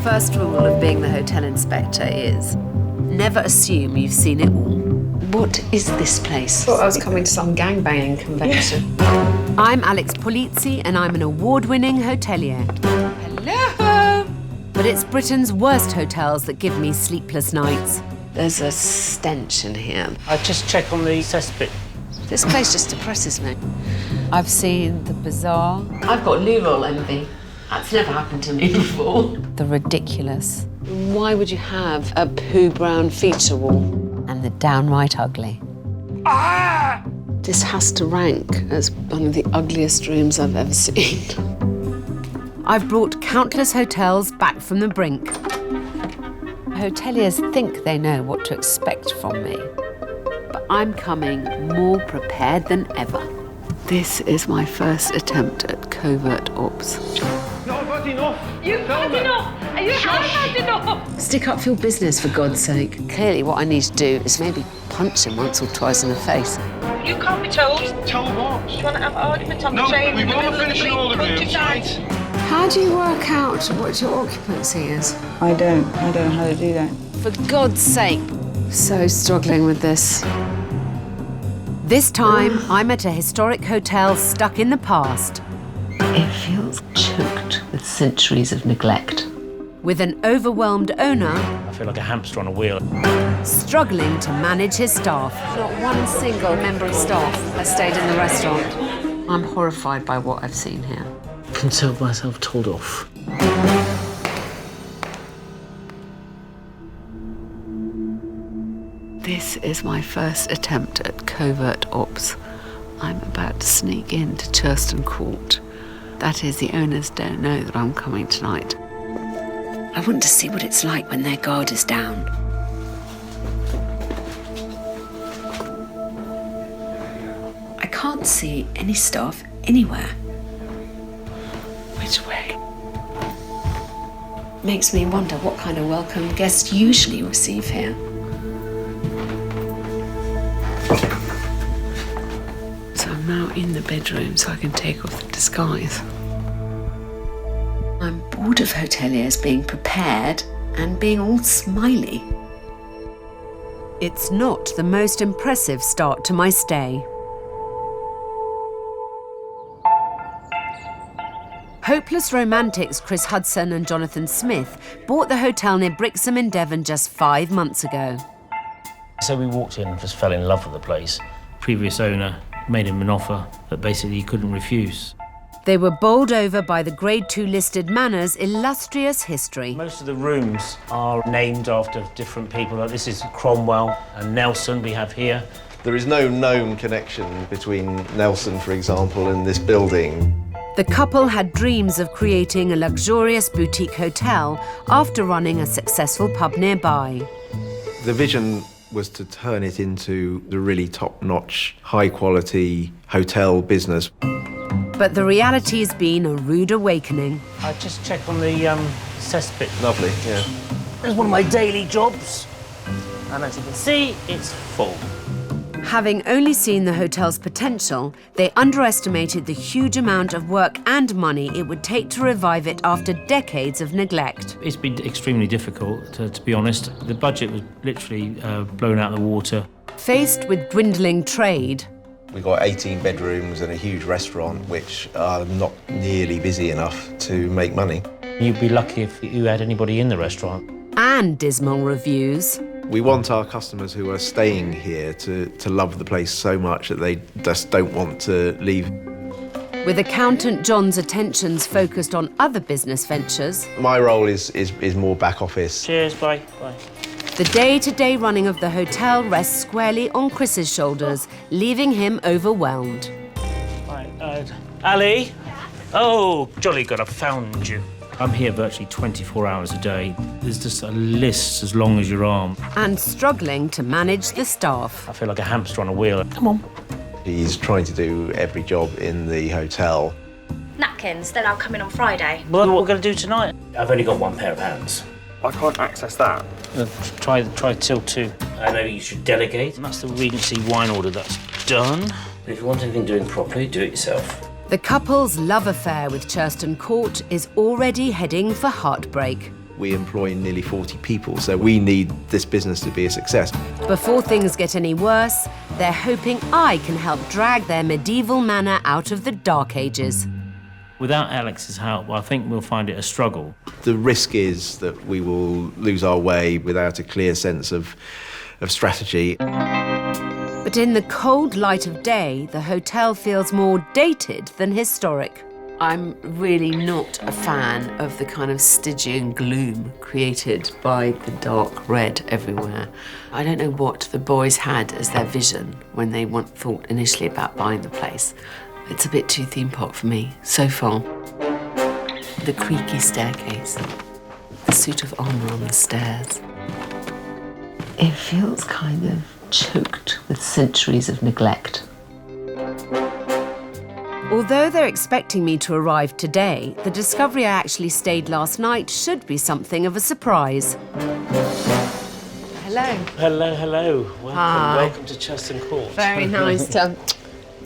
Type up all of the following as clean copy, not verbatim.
first rule of being the hotel inspector is never assume you've seen it all. What is this place? I thought I was coming to some gangbanging convention. I'm Alex Polizzi and I'm an award-winning hotelier. Hello! But it's Britain's worst hotels that give me sleepless nights. There's a stench in here. I just check on the cesspit. This place just depresses me. I've seen the bizarre, I've got loo roll envy. That's never happened to me before. the ridiculous, Why would you have a poo brown feature wall? and the downright ugly. This has to rank as one of the ugliest rooms I've ever seen. I've brought countless hotels back from the brink. Hoteliers think they know what to expect from me, but I'm coming more prepared than ever. This is my first attempt at covert ops. Not had enough. You've had enough. You have had enough. Stick up for your business, for God's sake. Clearly what I need to do is maybe punch him once or twice in the face. You can't be told. Tell what? You want to have an argument on No, the chain? we in the want to middle of the finish all the bleak rooms, countryside? right? How do you work out what your occupancy is? I don't know how to do that. For God's sake. So struggling with this. This time, I'm at a historic hotel stuck in the past. It feels choked with centuries of neglect. With an overwhelmed owner I feel like a hamster on a wheel. struggling to manage his staff. Not one single member of staff has stayed in the restaurant. I'm horrified by what I've seen here. I can tell myself told off. This is my first attempt at covert ops. I'm about to sneak into Churston Court. That is, the owners don't know that I'm coming tonight. I want to see what it's like when their guard is down. I can't see any staff anywhere. Which way? Makes me wonder what kind of welcome guests usually receive here. So I'm now in the bedroom so I can take off the disguise. I'm bored of hoteliers being prepared and being all smiley. It's not the most impressive start to my stay. Hopeless romantics Chris Hudson and Jonathan Smith bought the hotel near Brixham in Devon just 5 months ago. So we walked in and just fell in love with the place. Previous owner made him an offer that basically he couldn't refuse. They were bowled over by the Grade 2 listed manor's illustrious history. Most of the rooms are named after different people. Like this is Cromwell and Nelson we have here. There is no known connection between Nelson, for example, and this building. The couple had dreams of creating a luxurious boutique hotel after running a successful pub nearby. The vision was to turn it into the really top-notch, high-quality hotel business. But the reality's been a rude awakening. I just check on the cesspit. Lovely, yeah. It's one of my daily jobs. And as you can see, it's full. Having only seen the hotel's potential, they underestimated the huge amount of work and money it would take to revive it after decades of neglect. It's been extremely difficult, to be honest. The budget was literally blown out of the water. Faced with dwindling trade, We've got 18 bedrooms and a huge restaurant, which are not nearly busy enough to make money. You'd be lucky if you had anybody in the restaurant. and dismal reviews, We want our customers who are staying here to love the place so much that they just don't want to leave. with accountant John's attentions focused on other business ventures, My role is more back office. Cheers, bye. Bye. the day-to-day running of the hotel rests squarely on Chris's shoulders, leaving him overwhelmed. Right, Ali? Oh, jolly good, I found you. I'm here virtually 24 hours a day. There's just a list as long as your arm. And struggling to manage the staff. I feel like a hamster on a wheel. Come on. He's trying to do every job in the hotel. Napkins, then I'll come in on Friday. Well, what we're going to do tonight? I've only got one pair of hands. I can't access that. Try till 2. I know you should delegate. And that's the Regency wine order that's done. If you want anything doing properly, do it yourself. The couple's love affair with Churston Court is already heading for heartbreak. We employ nearly 40 people, so we need this business to be a success. Before things get any worse, they're hoping I can help drag their medieval manor out of the Dark Ages. Without Alex's help, I think we'll find it a struggle. The risk is that we will lose our way without a clear sense of strategy. But in the cold light of day, the hotel feels more dated than historic. I'm really not a fan of the kind of Stygian gloom created by the dark red everywhere. I don't know what the boys had as their vision when they thought initially about buying the place. It's a bit too theme park for me, so far. The creaky staircase, the suit of armour on the stairs. It feels kind of choked with centuries of neglect. Although they're expecting me to arrive today, the discovery I actually stayed last night should be something of a surprise. Hello. Hello, hello. Welcome, Hi. welcome to Churston Court. Very nice to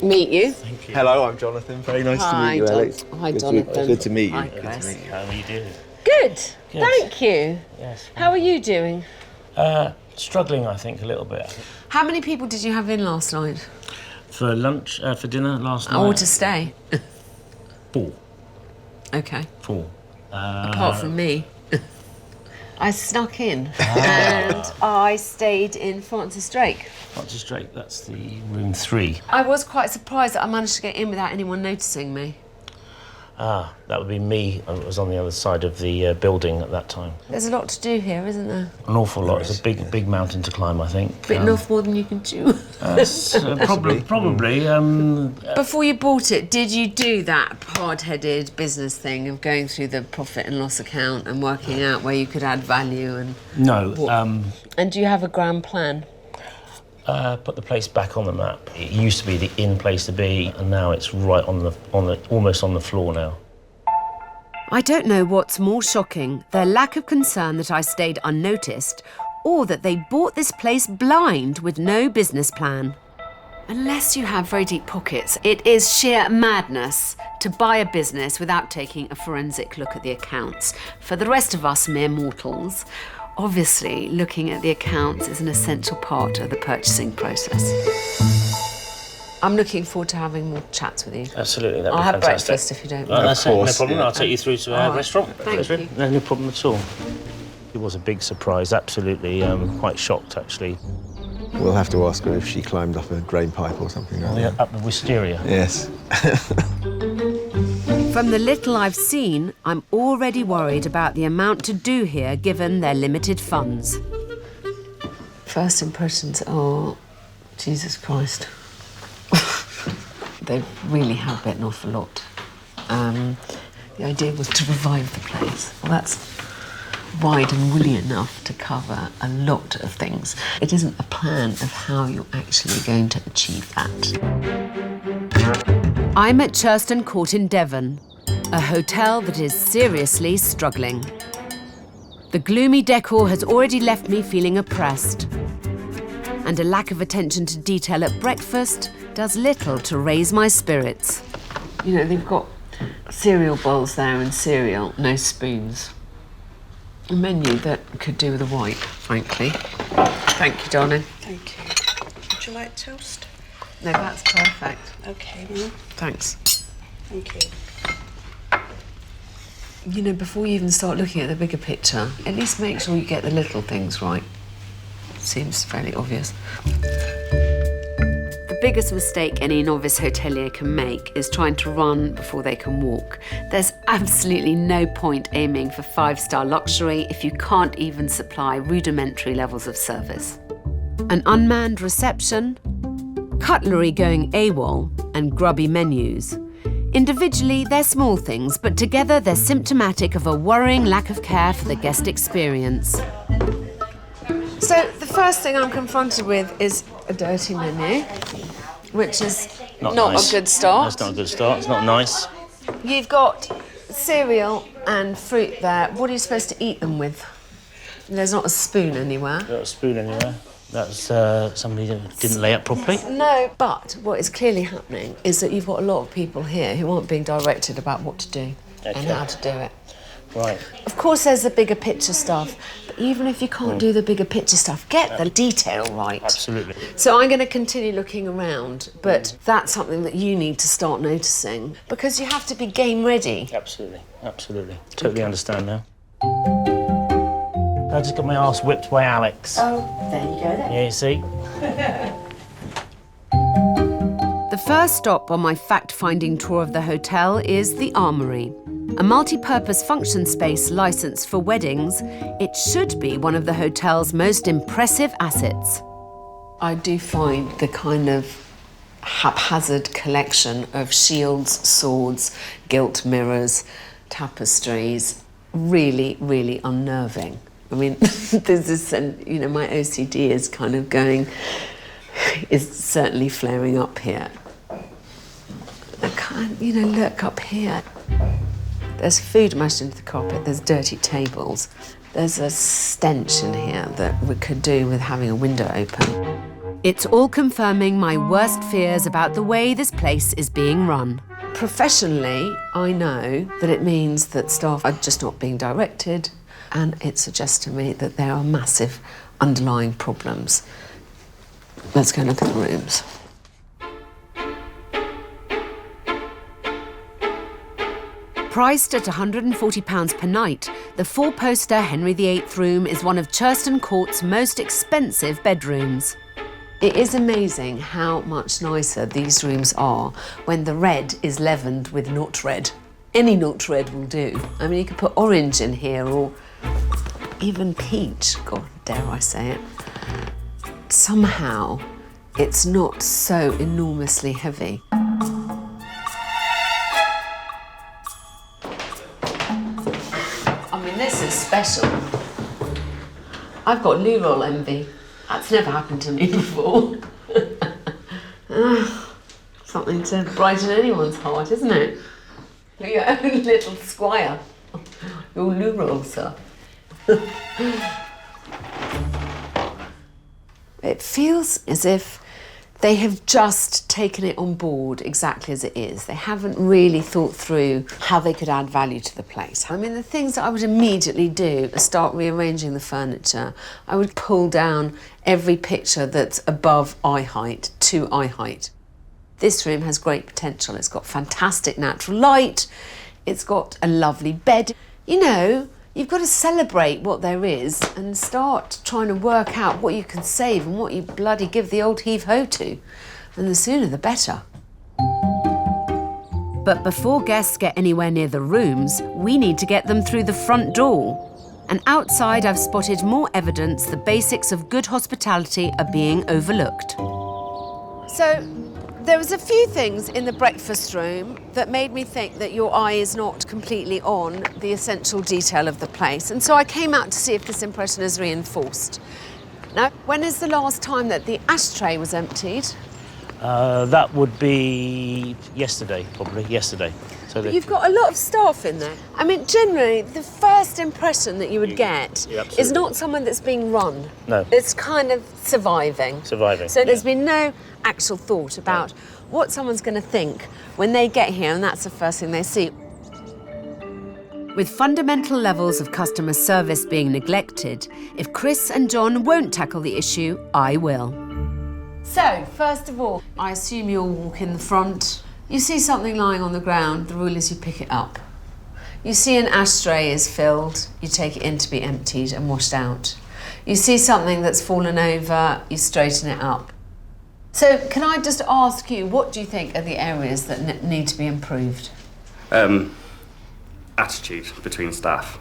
meet you. Thank you. Hello, I'm Jonathan. Very nice to meet you, Alex. Hi, Jonathan. Good to meet you. Hi, Good to Chris. meet you. How are you doing? Good. Thank you. Yes. How are you doing? Struggling, I think, a little bit. How many people did you have in last night? For lunch, for dinner last night? Or to stay? 4. Okay. 4. Apart from me. I snuck in and I stayed in Francis Drake. Francis Drake, that's the room 3. I was quite surprised that I managed to get in without anyone noticing me. That would be me. I was on the other side of the building at that time. There's a lot to do here, isn't there? An awful lot. It's a big mountain to climb, I think. Bitten off more than you can chew. Probably. Before you bought it, did you do that hard-headed business thing of going through the profit and loss account and working out where you could add value and... No. And do you have a grand plan? Put the place back on the map. It used to be the in place to be, and now it's right on the almost on the floor now. I don't know what's more shocking, their lack of concern that I stayed unnoticed, or that they bought this place blind with no business plan. Unless you have very deep pockets, it is sheer madness to buy a business without taking a forensic look at the accounts. For the rest of us mere mortals, obviously looking at the accounts is an essential part of the purchasing process. I'm looking forward to having more chats with you. Absolutely, that'd I'll be have fantastic. breakfast if you don't Right, mind. that's it, no problem. I'll take you through to our restaurant. Thank you. No problem at all. It was a big surprise, absolutely. Quite shocked, actually. We'll have to ask her if she climbed up a drain pipe or something like that. Up the wisteria. Yes. From the little I've seen, I'm already worried about the amount to do here given their limited funds. First impressions are, Jesus Christ. They really have bitten off a lot. The idea was to revive the place. Well, that's wide and woolly enough to cover a lot of things. It isn't a plan of how you're actually going to achieve that. I'm at Churston Court in Devon, a hotel that is seriously struggling. The gloomy decor has already left me feeling oppressed, and a lack of attention to detail at breakfast does little to raise my spirits. You know, they've got cereal bowls there and cereal, no spoons. A menu that could do with a wipe, frankly. Thank you, darling. Thank you. Would you like toast? No, that's perfect. Okay, Mum. Thanks. Thank you. You know, before you even start looking at the bigger picture, at least make sure you get the little things right. Seems fairly obvious. The biggest mistake any novice hotelier can make is trying to run before they can walk. There's absolutely no point aiming for 5-star luxury if you can't even supply rudimentary levels of service. An unmanned reception, cutlery going AWOL, and grubby menus. Individually, they're small things, but together they're symptomatic of a worrying lack of care for the guest experience. So the first thing I'm confronted with is a dirty menu, which is not nice. a good start. That's not a good start. It's not nice. You've got cereal and fruit there. What are you supposed to eat them with? There's not a spoon anywhere. Got a spoon anywhere. That's somebody who didn't lay up properly. No, but what is clearly happening is that you've got a lot of people here who aren't being directed about what to do and how to do it. Right. Of course, there's the bigger picture stuff, but even if you can't do the bigger picture stuff, get the detail right. Absolutely. So I'm going to continue looking around, but that's something that you need to start noticing because you have to be game ready. Absolutely. Absolutely. Totally understand now. I just got my arse whipped by Alex. Oh, there you go then. Yeah, you see? The first stop on my fact-finding tour of the hotel is the Armoury. A multi-purpose function space licensed for weddings, it should be one of the hotel's most impressive assets. I do find the kind of haphazard collection of shields, swords, gilt mirrors, tapestries really, really unnerving. I mean, there's this, you know, my OCD is kind of going, is certainly flaring up here. I can't, you know, look up here. There's food mashed into the carpet, there's dirty tables. There's a stench in here that we could do with having a window open. It's all confirming my worst fears about the way this place is being run. Professionally, I know that it means that staff are just not being directed, and it suggests to me that there are massive underlying problems. Let's go look at the rooms. Priced at £140 per night, the four-poster Henry VIII room is one of Churston Court's most expensive bedrooms. It is amazing how much nicer these rooms are when the red is leavened with not red. Any not red will do. I mean, you could put orange in here or even peach. God, dare I say it. Somehow, it's not so enormously heavy. I mean, this is special. I've got loo roll envy. That's never happened to me before. Something to brighten anyone's heart, isn't it? Your own little squire. Your loo roll, sir. It feels as if they have just taken it on board exactly as it is. They haven't really thought through how they could add value to the place. I mean, the things that I would immediately do is start rearranging the furniture. I would pull down every picture that's above eye height to eye height. This room has great potential. It's got fantastic natural light. It's got a lovely bed. You know, you've got to celebrate what there is and start trying to work out what you can save and what you bloody give the old heave-ho to. And the sooner the better. But before guests get anywhere near the rooms, we need to get them through the front door. And outside, I've spotted more evidence the basics of good hospitality are being overlooked. So, there was a few things in the breakfast room that made me think that your eye is not completely on the essential detail of the place. And so I came out to see if this impression is reinforced. Now, when is the last time that the ashtray was emptied? That would be yesterday, probably, yesterday. So You've got a lot of staff in there. I mean, generally, the first impression that you would get is not someone that's being run. No. It's kind of surviving. Surviving. So there's been no actual thought about what someone's going to think when they get here, and that's the first thing they see. With fundamental levels of customer service being neglected, if Chris and John won't tackle the issue, I will. So, first of all, I assume you'll walk in the front. You see something lying on the ground, the rule is you pick it up. You see an ashtray is filled, you take it in to be emptied and washed out. You see something that's fallen over, you straighten it up. So, can I just ask you, what do you think are the areas that need to be improved? Attitude between staff.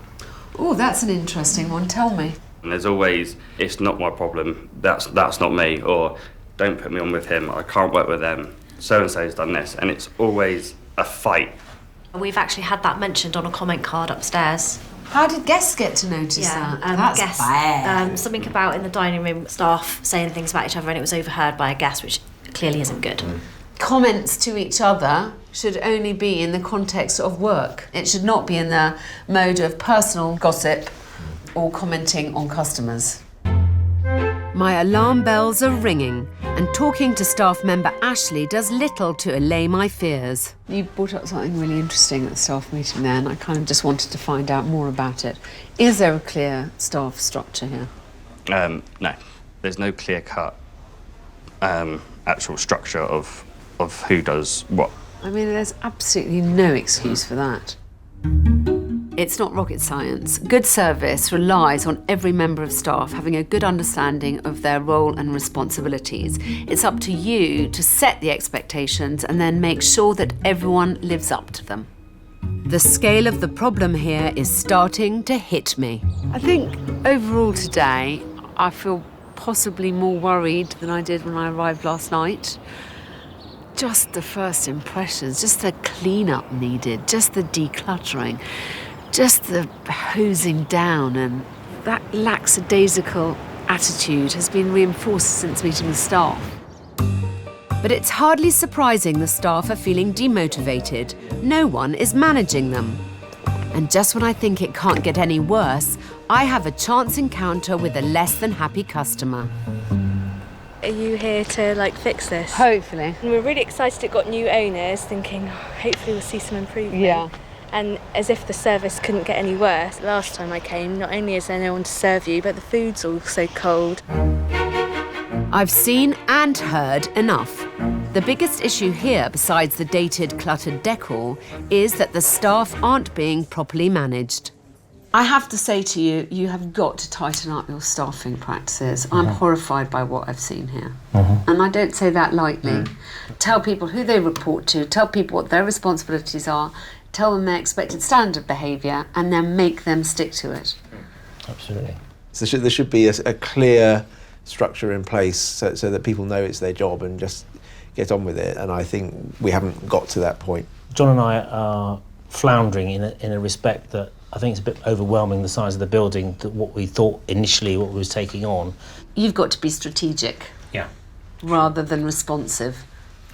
Oh, that's an interesting one. Tell me. And there's always, it's not my problem, that's not me, or don't put me on with him, I can't work with them, so-and-so's done this, and it's always a fight. We've actually had that mentioned on a comment card upstairs. How did guests get to notice that? That's guests, bad. Something about in the dining room, staff saying things about each other, and it was overheard by a guest, which clearly isn't good. Comments to each other should only be in the context of work. It should not be in the mode of personal gossip or commenting on customers. My alarm bells are ringing, and talking to staff member Ashley does little to allay my fears. You brought up something really interesting at the staff meeting there, and I kind of just wanted to find out more about it. Is there a clear staff structure here? No, there's no clear-cut actual structure of who does what. I mean, there's absolutely no excuse for that. It's not rocket science. Good service relies on every member of staff having a good understanding of their role and responsibilities. It's up to you to set the expectations and then make sure that everyone lives up to them. The scale of the problem here is starting to hit me. I think overall today, I feel possibly more worried than I did when I arrived last night. Just the first impressions, just the clean-up needed, just the decluttering, just the hosing down, and that lackadaisical attitude has been reinforced since meeting the staff. But it's hardly surprising the staff are feeling demotivated. No one is managing them. And just when I think it can't get any worse, I have a chance encounter with a less than happy customer. Are you here to fix this? Hopefully. And we're really excited it got new owners, thinking hopefully we'll see some improvement. Yeah. And as if the service couldn't get any worse, last time I came, not only is there no one to serve you, but the food's also cold. I've seen and heard enough. The biggest issue here, besides the dated, cluttered decor, is that the staff aren't being properly managed. I have to say to you, you have got to tighten up your staffing practices. I'm horrified by what I've seen here. And I don't say that lightly. Tell people who they report to, tell people what their responsibilities are, tell them their expected standard of behaviour, and then make them stick to it. Absolutely. So there should be a clear structure in place so that people know it's their job and just get on with it. And I think we haven't got to that point. John and I are floundering in a respect that I think it's a bit overwhelming, the size of the building, that what we thought initially, what we was taking on. You've got to be strategic. Yeah. Rather than responsive.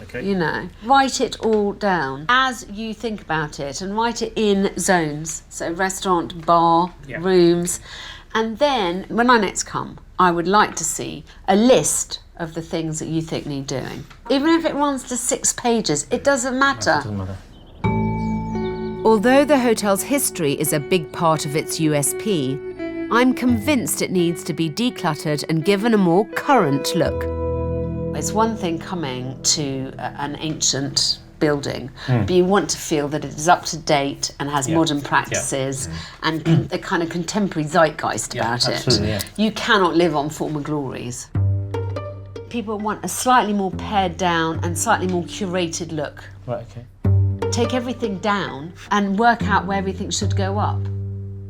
Okay. You know, write it all down as you think about it and write it in zones. So restaurant, bar, rooms. And then when I next come, I would like to see a list of the things that you think need doing. Even if it runs to 6 pages, it doesn't matter. It doesn't matter. Although the hotel's history is a big part of its USP, I'm convinced it needs to be decluttered and given a more current look. It's one thing coming to an ancient building, but you want to feel that it is up to date and has modern practices and a kind of contemporary zeitgeist about it. Yeah. You cannot live on former glories. People want a slightly more pared down and slightly more curated look. Right, okay. Take everything down and work out where everything should go up.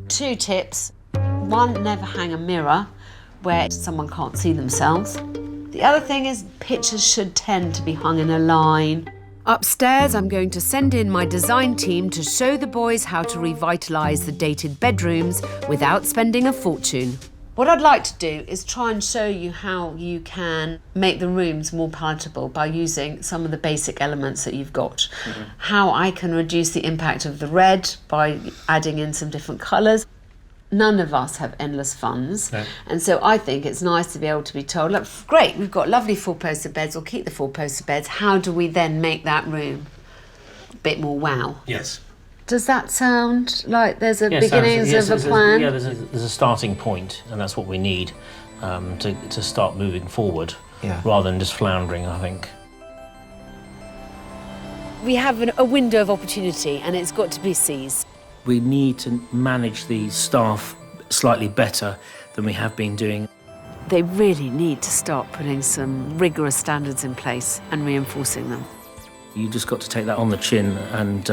2 tips. 1, never hang a mirror where someone can't see themselves. The other thing is pictures should tend to be hung in a line. Upstairs, I'm going to send in my design team to show the boys how to revitalise the dated bedrooms without spending a fortune. What I'd like to do is try and show you how you can make the rooms more palatable by using some of the basic elements that you've got. How I can reduce the impact of the red by adding in some different colours. None of us have endless funds, and so I think it's nice to be able to be told, look, great, we've got lovely 4-poster beds, we'll keep the 4-poster beds. How do we then make that room a bit more wow? Yes. Does that sound like there's a beginnings of a plan? There's a starting point, and that's what we need to start moving forward, rather than just floundering, I think. We have a window of opportunity, and it's got to be seized. We need to manage the staff slightly better than we have been doing. They really need to start putting some rigorous standards in place and reinforcing them. You just got to take that on the chin and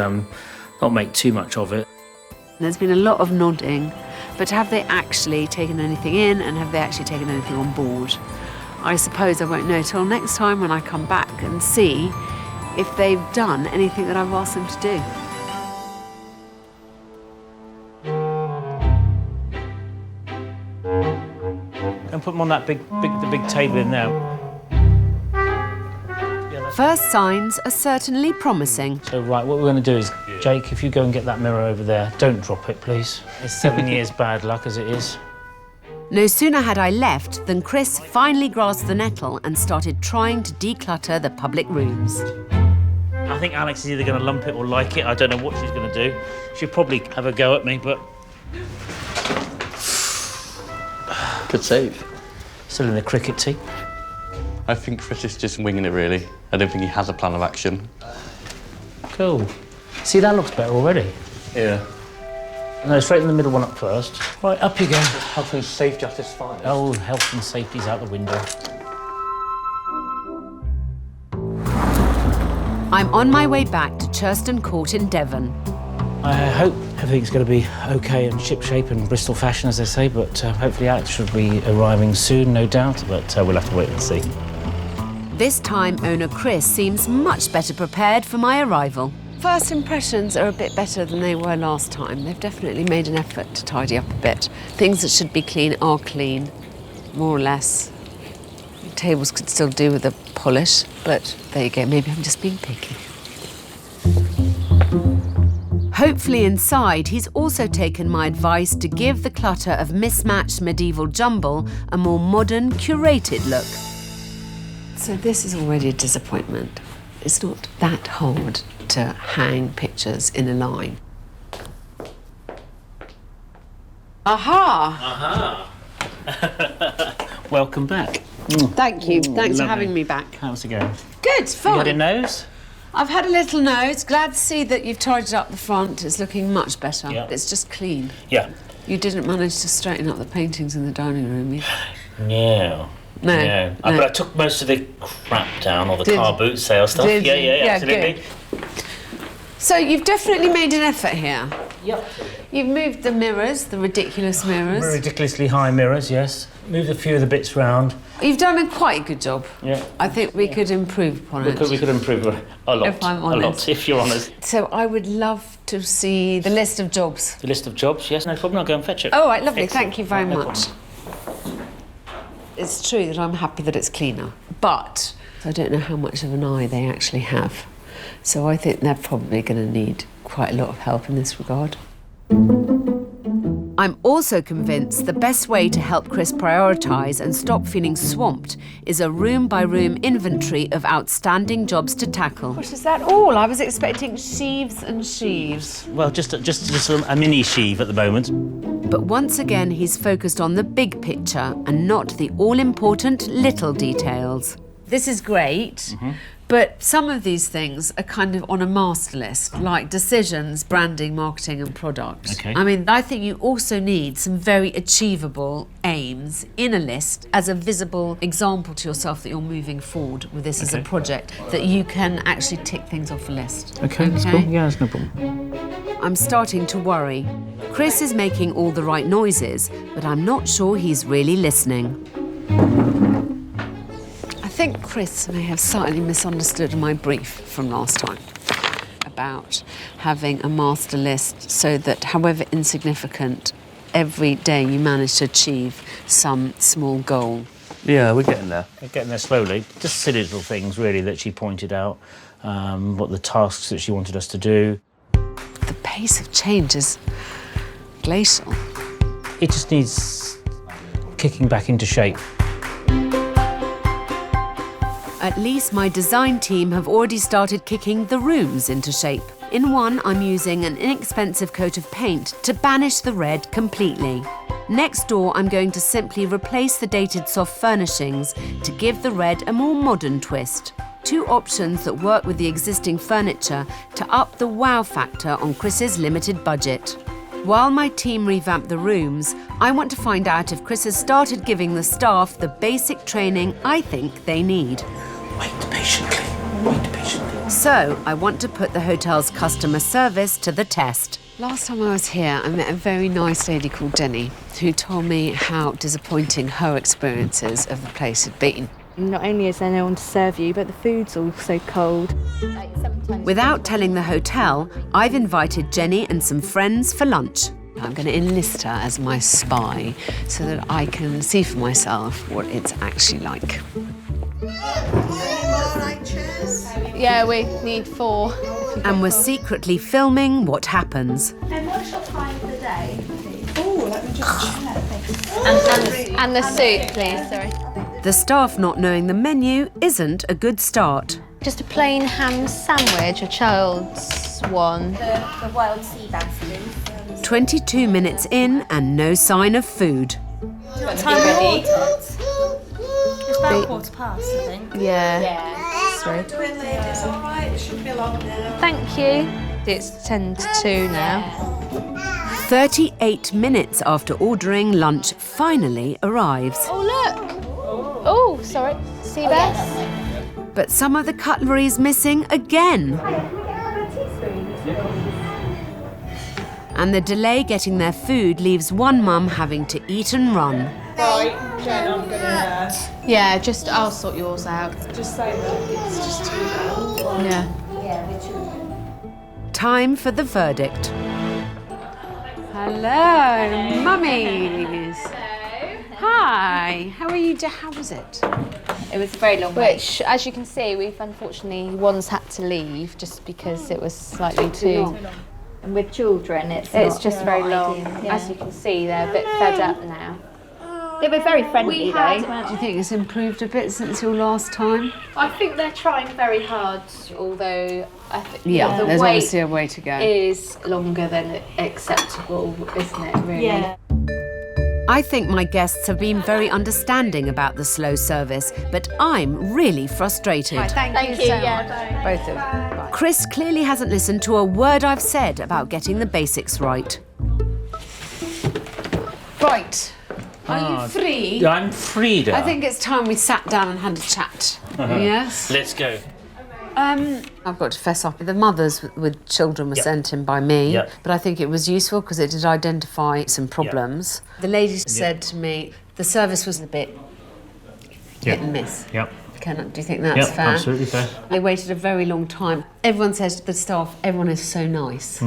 not make too much of it. There's been a lot of nodding, but have they actually taken anything in and have they actually taken anything on board? I suppose I won't know till next time when I come back and see if they've done anything that I've asked them to do. And put them on that big table in now. First signs are certainly promising. So, right, what we're going to do is, Jake, if you go and get that mirror over there, don't drop it, please. It's 7 years bad luck as it is. No sooner had I left than Chris finally grasped the nettle and started trying to declutter the public rooms. I think Alex is either going to lump it or like it. I don't know what she's going to do. She'll probably have a go at me, but... Good save. Still in the cricket tee. I think Chris is just winging it, really. I don't think he has a plan of action. Cool. See, that looks better already. Yeah. No, straight in the middle one up first. Right, up you go. Health and safety at its finest. Oh, health and safety's out the window. I'm on my way back to Churston Court in Devon. I hope everything's going to be OK and shipshape and Bristol fashion, as they say, but hopefully Alex should be arriving soon, no doubt, but we'll have to wait and see. This time, owner Chris seems much better prepared for my arrival. First impressions are a bit better than they were last time. They've definitely made an effort to tidy up a bit. Things that should be clean are clean, more or less. The tables could still do with a polish, but there you go, maybe I'm just being picky. Hopefully inside, he's also taken my advice to give the clutter of mismatched medieval jumble a more modern, curated look. So this is already a disappointment. It's not that hard to hang pictures in a line. Aha! Aha! Welcome back. Thank you. Thanks for Lovely. having me back. How's it going? Good, fine. You had a nose? I've had a little nose. Glad to see that you've tidied up the front. It's looking much better. Yeah. It's just clean. Yeah. You didn't manage to straighten up the paintings in the dining room either. No. No. No. But I took most of the crap down, or the Did- car boot sale stuff. did Yeah, you? yeah, Yeah, absolutely. So you've definitely made an effort here. Yep. You've moved the mirrors, the ridiculous mirrors. Ridiculously high mirrors, yes. Moved a few of the bits round. You've done a quite good job. Yeah. I think we could improve upon it. We could improve a lot. If I'm A lot, honest. if you're honest. So I would love to see the list of jobs. The list of jobs, yes, no problem. I'll go and fetch it. All right, lovely. Excellent. Thank you very No much. problem. It's true that I'm happy that it's cleaner, but I don't know how much of an eye they actually have. So I think they're probably going to need quite a lot of help in this regard. I'm also convinced the best way to help Chris prioritise and stop feeling swamped is a room-by-room inventory of outstanding jobs to tackle. Gosh, is that all? I was expecting sheaves and sheaves. Well, just a mini sheave at the moment. But once again, he's focused on the big picture and not the all-important little details. This is great, but some of these things are kind of on a master list, like decisions, branding, marketing and product. Okay. I mean, I think you also need some very achievable aims in a list as a visible example to yourself that you're moving forward with this as a project, that you can actually tick things off a list. Okay, that's cool. Yeah, that's no problem. I'm starting to worry. Chris is making all the right noises, but I'm not sure he's really listening. I think Chris may have slightly misunderstood my brief from last time about having a master list so that, however insignificant, every day you manage to achieve some small goal. Yeah, we're getting there. We're getting there slowly. Just silly little things, really, that she pointed out, what the tasks that she wanted us to do. The pace of change is glacial. It just needs kicking back into shape. At least my design team have already started kicking the rooms into shape. In one, I'm using an inexpensive coat of paint to banish the red completely. Next door, I'm going to simply replace the dated soft furnishings to give the red a more modern twist. Two options that work with the existing furniture to up the wow factor on Chris's limited budget. While my team revamp the rooms, I want to find out if Chris has started giving the staff the basic training I think they need. Wait patiently. Wait patiently. So, I want to put the hotel's customer service to the test. Last time I was here, I met a very nice lady called Jenny, who told me how disappointing her experiences of the place had been. Not only is there no one to serve you, but the food's also cold. Without telling the hotel, I've invited Jenny and some friends for lunch. I'm going to enlist her as my spy so that I can see for myself what it's actually like. Yeah, we need 4. And we're secretly filming what happens. And what's your time for the day? Oh, let me just check. And And the soup, please, sorry. The staff not knowing the menu isn't a good start. Just a plain ham sandwich, a child's one. The wild sea bass, please. 22 minutes in and no sign of food. What time ready? It's about 15:15, I think. Yeah. Sorry. Doing ladies, all right? It should be along now. Thank you. It's 10 to 2 now. 38 minutes after ordering, lunch finally arrives. Oh, look! Oh, sorry. Sea bass? But some of the cutlery is missing again. And the delay getting their food leaves one mum having to eat and run. Yeah, I'll sort yours out. Just say that it's just too bad. Yeah. Time for the verdict. Hello, mummies. Hi, how are you? How was it? It was a very long Which, as you can see, we've unfortunately once had to leave just because it was slightly too... And with children, it's just very long. Yeah. As you can see, they're a bit fed up now. They were very friendly, though. Do you think it's improved a bit since your last time? I think they're trying very hard, although I think Yeah, the there's wait obviously a way to go. is longer than acceptable, isn't it, really? Yeah. I think my guests have been very understanding about the slow service, but I'm really frustrated. Thank you so much. Both of you. Chris clearly hasn't listened to a word I've said about getting the basics right. Right. Are you free? I'm free, I think it's time we sat down and had a chat. Yes? Let's go. I've got to fess up. The mothers with children were Yep. sent in by me, Yep. but I think it was useful because it did identify some problems. The lady said to me, the service was a bit hit and miss. Yep. Do you think that's fair? Absolutely fair. They waited a very long time. Everyone says to the staff, everyone is so nice.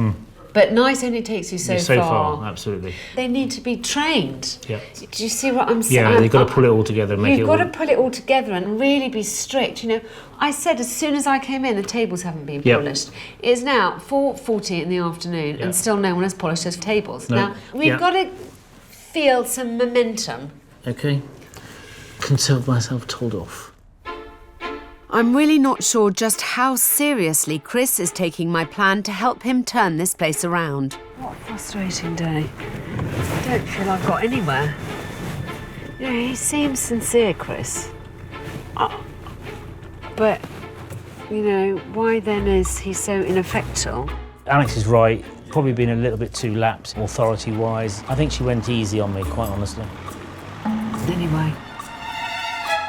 But nice only takes you so far. Absolutely. They need to be trained. Yep. Do you see what I'm saying? Yeah, they've got to pull it all together and make You've it got all... to pull it all together and really be strict. You know, I said as soon as I came in, the tables haven't been Yep. polished. It's now 4:40 in the afternoon and still no one has polished those tables. No. Now, we've got to feel some momentum. Okay. Conserve myself told off. I'm really not sure just how seriously Chris is taking my plan to help him turn this place around. What a frustrating day. I don't feel I've got anywhere. You know, he seems sincere, Chris. But, you know, why then is he so ineffectual? Alex is right. Probably been a little bit too lax, authority-wise. I think she went easy on me, quite honestly. Anyway,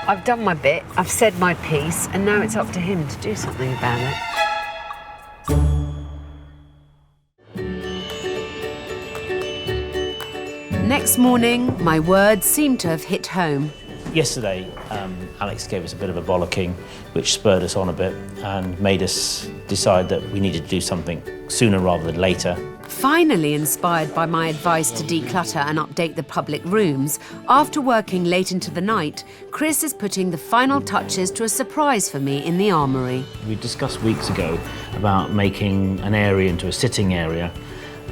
I've done my bit, I've said my piece, and now it's up to him to do something about it. Next morning, my words seem to have hit home. Yesterday, Alex gave us a bit of a bollocking, which spurred us on a bit and made us decide that we needed to do something sooner rather than later. Finally inspired by my advice to declutter and update the public rooms, after working late into the night, Chris is putting the final touches to a surprise for me in the armoury. We discussed weeks ago about making an area into a sitting area,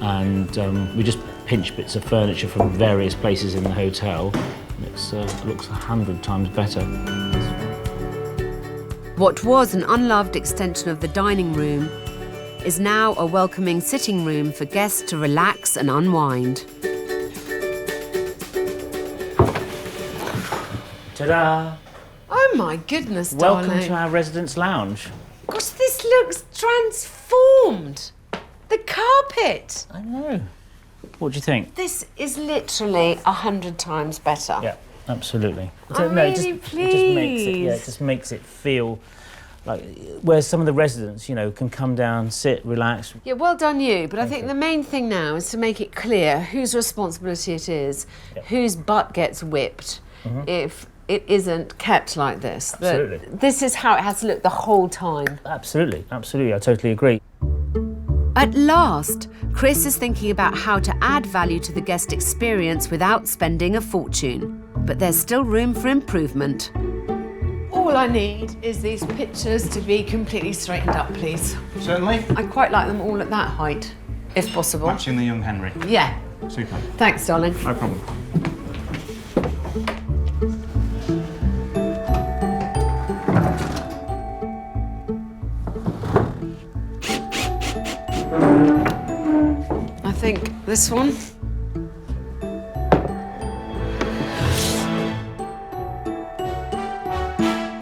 and we just pinched bits of furniture from various places in the hotel. It looks 100 times better. What was an unloved extension of the dining room is now a welcoming sitting room for guests to relax and unwind. Ta-da! Oh my goodness, Welcome darling. to our residence lounge. Gosh, this looks transformed. The carpet. I know. What do you think? This is literally 100 times better. Yeah, absolutely. I'm really It just makes it feel like, where some of the residents, you know, can come down, sit, relax. Yeah, well done you, but I think the main thing now is to make it clear whose responsibility it is, whose butt gets whipped if it isn't kept like this. Absolutely. This is how it has to look the whole time. Absolutely, absolutely, I totally agree. At last, Chris is thinking about how to add value to the guest experience without spending a fortune. But there's still room for improvement. All I need is these pictures to be completely straightened up, please. Certainly. I quite like them all at that height, if possible. Matching the young Henry. Yeah. Super. Thanks, darling. No problem. This one.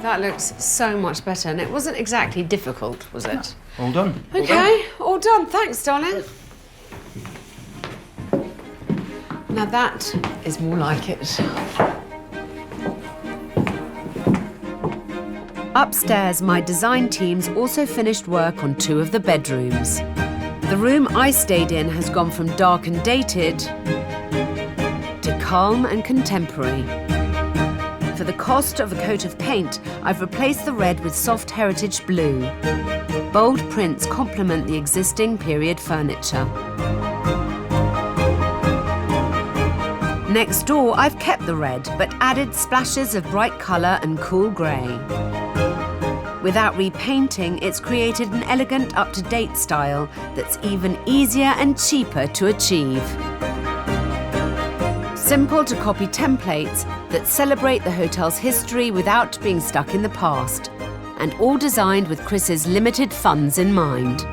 That looks so much better, and it wasn't exactly difficult, was it? All done. Okay, all done. Thanks, darling. Now that is more like it. Upstairs, my design teams also finished work on 2 of the bedrooms. The room I stayed in has gone from dark and dated to calm and contemporary. For the cost of a coat of paint, I've replaced the red with soft heritage blue. Bold prints complement the existing period furniture. Next door, I've kept the red, but added splashes of bright colour and cool grey. Without repainting, it's created an elegant, up-to-date style that's even easier and cheaper to achieve. Simple to copy templates that celebrate the hotel's history without being stuck in the past, and all designed with Chris's limited funds in mind.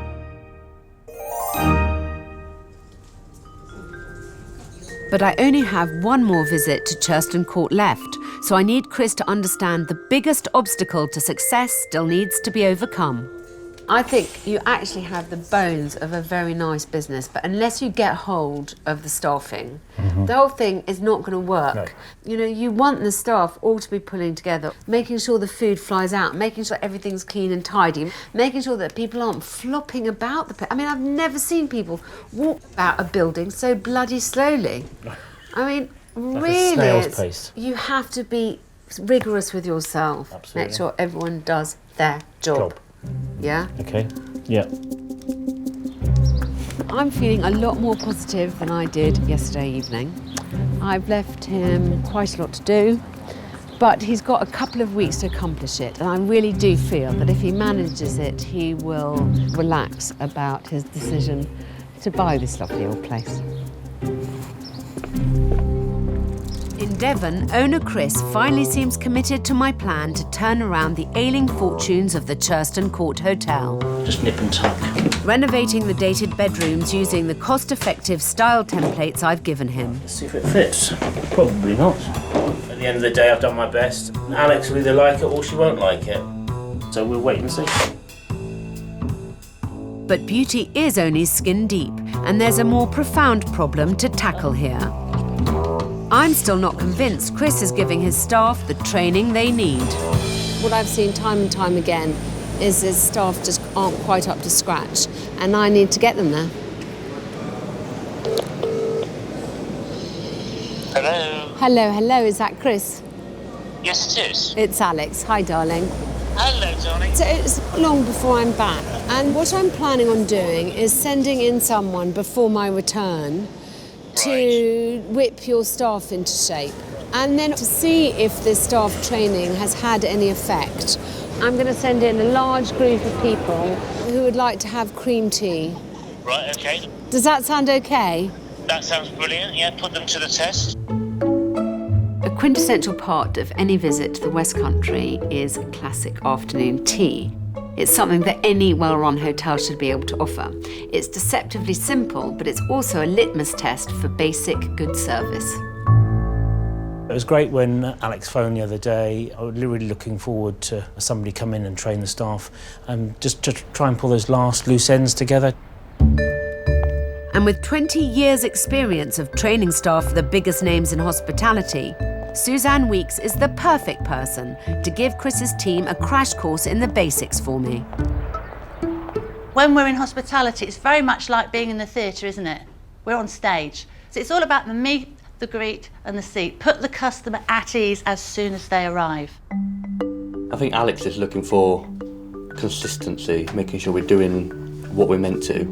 But I only have one more visit to Churston Court left, so I need Chris to understand the biggest obstacle to success still needs to be overcome. I think you actually have the bones of a very nice business, but unless you get hold of the staffing, the whole thing is not going to work. No. You know, you want the staff all to be pulling together, making sure the food flies out, making sure everything's clean and tidy, making sure that people aren't flopping about the place. I mean, I've never seen people walk about a building so bloody slowly. I mean, like really, snail's pace. You have to be rigorous with yourself. Absolutely. Make sure everyone does their job. Yeah? Okay. Yeah. I'm feeling a lot more positive than I did yesterday evening. I've left him quite a lot to do, but he's got a couple of weeks to accomplish it, and I really do feel that if he manages it, he will relax about his decision to buy this lovely old place. In Devon, owner Chris finally seems committed to my plan to turn around the ailing fortunes of the Churston Court Hotel. Just nip and tuck. Renovating the dated bedrooms using the cost-effective style templates I've given him. Let's see if it fits. Probably not. At the end of the day, I've done my best. Alex will either like it or she won't like it. So we'll wait and see. But beauty is only skin deep, and there's a more profound problem to tackle here. I'm still not convinced Chris is giving his staff the training they need. What I've seen time and time again is his staff just aren't quite up to scratch, and I need to get them there. Hello. Hello, is that Chris? Yes, it is. It's Alex. Hi, darling. Hello, darling. So it's long before I'm back, and what I'm planning on doing is sending in someone before my return to whip your staff into shape, and then to see if this staff training has had any effect. I'm going to send in a large group of people who would like to have cream tea. Right, okay. Does that sound okay? That sounds brilliant. Yeah, put them to the test. A quintessential part of any visit to the West Country is classic afternoon tea. It's something that any well-run hotel should be able to offer. It's deceptively simple, but it's also a litmus test for basic good service. It was great when Alex phoned the other day. I was really looking forward to somebody come in and train the staff and just to try and pull those last loose ends together. And with 20 years' experience of training staff for the biggest names in hospitality, Suzanne Weeks is the perfect person to give Chris's team a crash course in the basics for me. When we're in hospitality, it's very much like being in the theatre, isn't it? We're on stage. So it's all about the meet, the greet and the seat. Put the customer at ease as soon as they arrive. I think Alex is looking for consistency, making sure we're doing what we're meant to.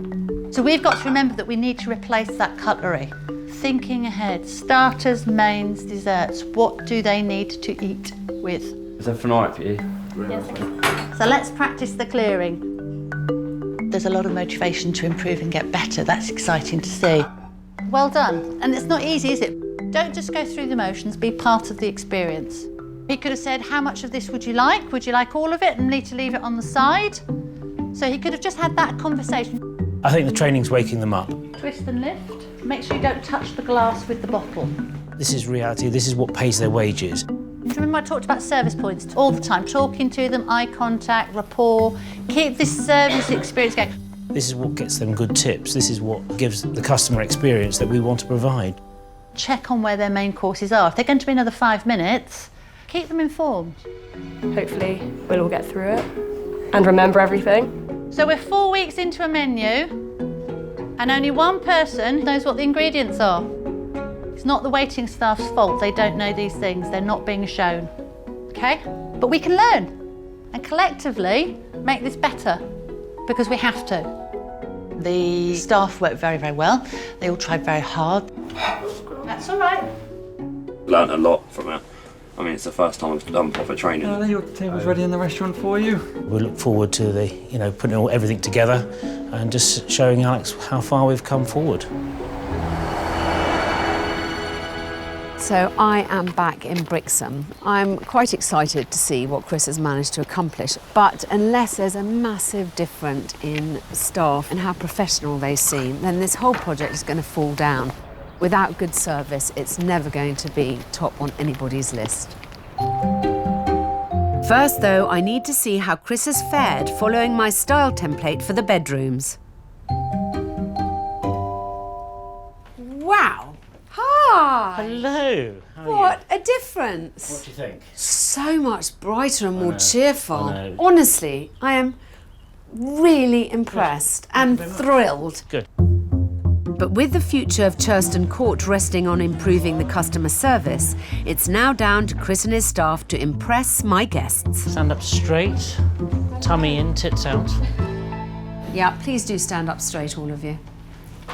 So we've got to remember that we need to replace that cutlery. Thinking ahead, starters, mains, desserts, what do they need to eat with? Is everything all right for you? Yes. So let's practice the clearing. There's a lot of motivation to improve and get better. That's exciting to see. Well done. And it's not easy, is it? Don't just go through the motions, be part of the experience. He could have said, how much of this would you like? Would you like all of it and need to leave it on the side? So he could have just had that conversation. I think the training's waking them up. Twist and lift, Make sure you don't touch the glass with the bottle. This is reality, this is what pays their wages. Remember I talked about service points all the time, talking to them, eye contact, rapport, keep this service experience going. This is what gets them good tips, this is what gives the customer experience that we want to provide. Check on where their main courses are. If they're going to be another 5 minutes, keep them informed. Hopefully we'll all get through it and remember everything. So we're 4 weeks into a menu and only one person knows what the ingredients are. It's not the waiting staff's fault. They don't know these things. They're not being shown, okay? But we can learn and collectively make this better because we have to. The staff worked very, very well. They all tried very hard. That's all right. Learned a lot from it. I mean, it's the first time I've done proper training. Are your tables ready in the restaurant for you? We look forward to putting everything together and just showing Alex how far we've come forward. So I am back in Brixham. I'm quite excited to see what Chris has managed to accomplish, but unless there's a massive difference in staff and how professional they seem, then this whole project is going to fall down. Without good service, it's never going to be top on anybody's list. First, though, I need to see how Chris has fared following my style template for the bedrooms. Wow. Hi. Hello. What a difference. What do you think? So much brighter and more cheerful. I know. Honestly, I am really impressed and thrilled. Good. But with the future of Churston Court resting on improving the customer service, it's now down to Chris and his staff to impress my guests. Stand up straight, tummy in, tits out. Yeah, please do stand up straight, all of you.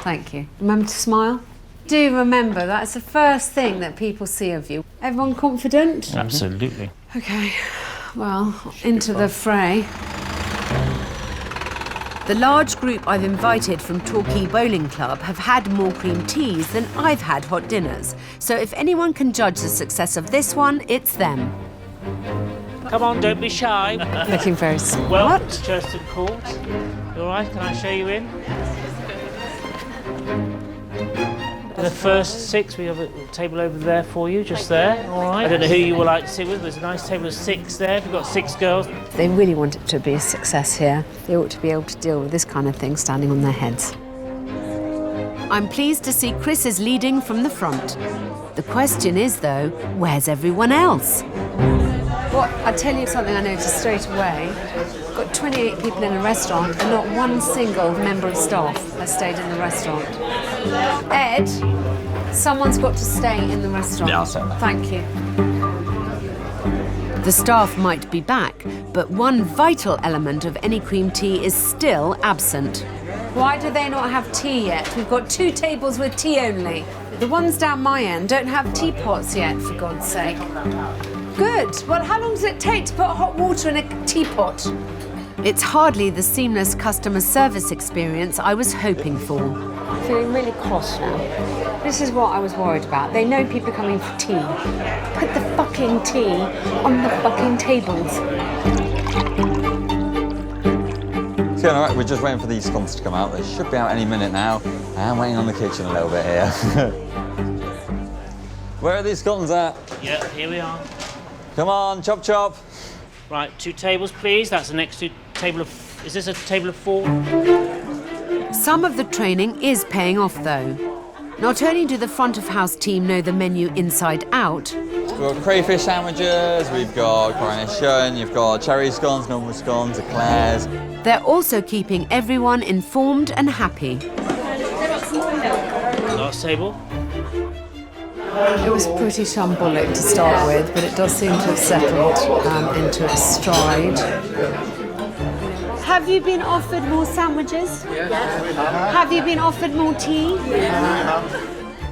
Thank you. Remember to smile? Do remember, that's the first thing that people see of you. Everyone confident? Absolutely. Okay, well, into the fray. The large group I've invited from Torquay Bowling Club have had more cream teas than I've had hot dinners. So if anyone can judge the success of this one, it's them. Come on, don't be shy. Looking very smart. Welcome to Churston Court. You all right? Can I show you in? The first 6, we have a table over there for you, just there. All right. I don't know who you would like to sit with. There's a nice table of 6 there. We've got 6 girls. If they really want it to be a success here, they ought to be able to deal with this kind of thing standing on their heads. I'm pleased to see Chris is leading from the front. The question is, though, where's everyone else? Well, I'll tell you something I noticed straight away. Got 28 people in a restaurant and not one single member of staff has stayed in the restaurant. Ed, someone's got to stay in the restaurant. Yeah, I'll say that. Thank you. The staff might be back, but one vital element of any cream tea is still absent. Why do they not have tea yet? We've got 2 tables with tea only. The ones down my end don't have teapots yet, for God's sake. Good. Well, how long does it take to put hot water in a teapot? It's hardly the seamless customer service experience I was hoping for. I'm feeling really cross now. This is what I was worried about. They know people are coming for tea. Put the fucking tea on the fucking tables. It's going all right. We're just waiting for these scones to come out. They should be out any minute now. I am waiting on the kitchen a little bit here. Where are these scones at? Yeah, here we are. Come on, chop chop. Right, 2 tables, please. That's the next table of... Is this a table of 4? Some of the training is paying off, though. Not only do the front of house team know the menu inside out... We've got crayfish sandwiches, we've got coronation, you've got cherry scones, normal scones, eclairs. They're also keeping everyone informed and happy. Last table. It was pretty shambolic to start with, but it does seem to have settled into its stride. Have you been offered more sandwiches? Yeah. Have you been offered more tea?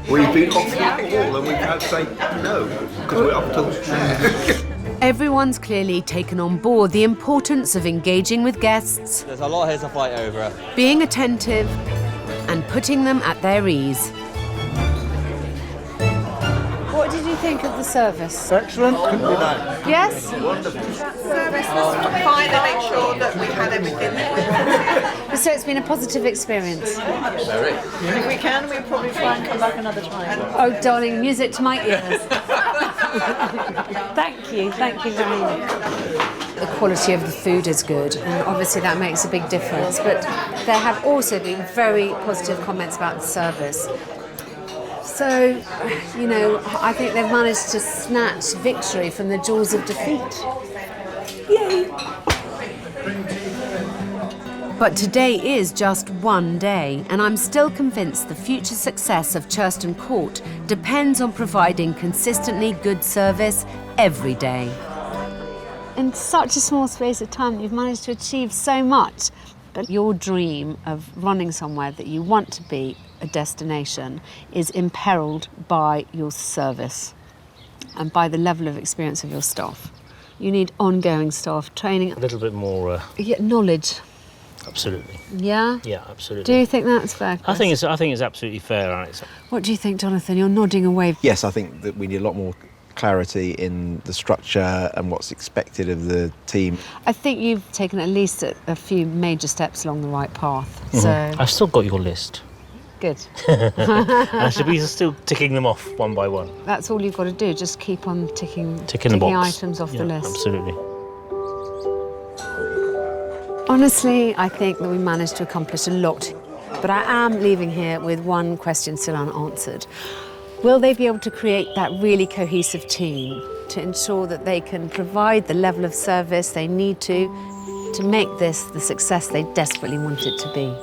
We've been offered it all and we've had to say no, because we're up till... Everyone's clearly taken on board the importance of engaging with guests. There's a lot here to fight over. Being attentive and putting them at their ease. What did you you think of the service? Excellent. Couldn't be better. Yes? Wonderful. Service was fine and make sure that we had everything that we So it's been a positive experience. Very. If we can, we'll probably try and come back another time. Oh, darling, music to my ears. Thank you very much. The quality of the food is good, and obviously that makes a big difference, but there have also been very positive comments about the service. So, you know, I think they've managed to snatch victory from the jaws of defeat. Yay! But today is just one day, and I'm still convinced the future success of Churston Court depends on providing consistently good service every day. In such a small space of time, you've managed to achieve so much. But your dream of running somewhere that you want to be a destination is imperiled by your service and by the level of experience of your staff. You need ongoing staff training. A little bit more... knowledge. Absolutely. Yeah? Yeah, absolutely. Do you think that's fair, Chris? I think it's absolutely fair, Alex. What do you think, Jonathan? You're nodding away. Yes, I think that we need a lot more clarity in the structure and what's expected of the team. I think you've taken at least a few major steps along the right path. Mm-hmm. So I've still got your list. Good. I should be still ticking them off one by one. That's all you've got to do. Just keep on ticking the box. items off the list. Absolutely. Honestly, I think that we managed to accomplish a lot. But I am leaving here with one question still unanswered. Will they be able to create that really cohesive team to ensure that they can provide the level of service they need to make this the success they desperately want it to be?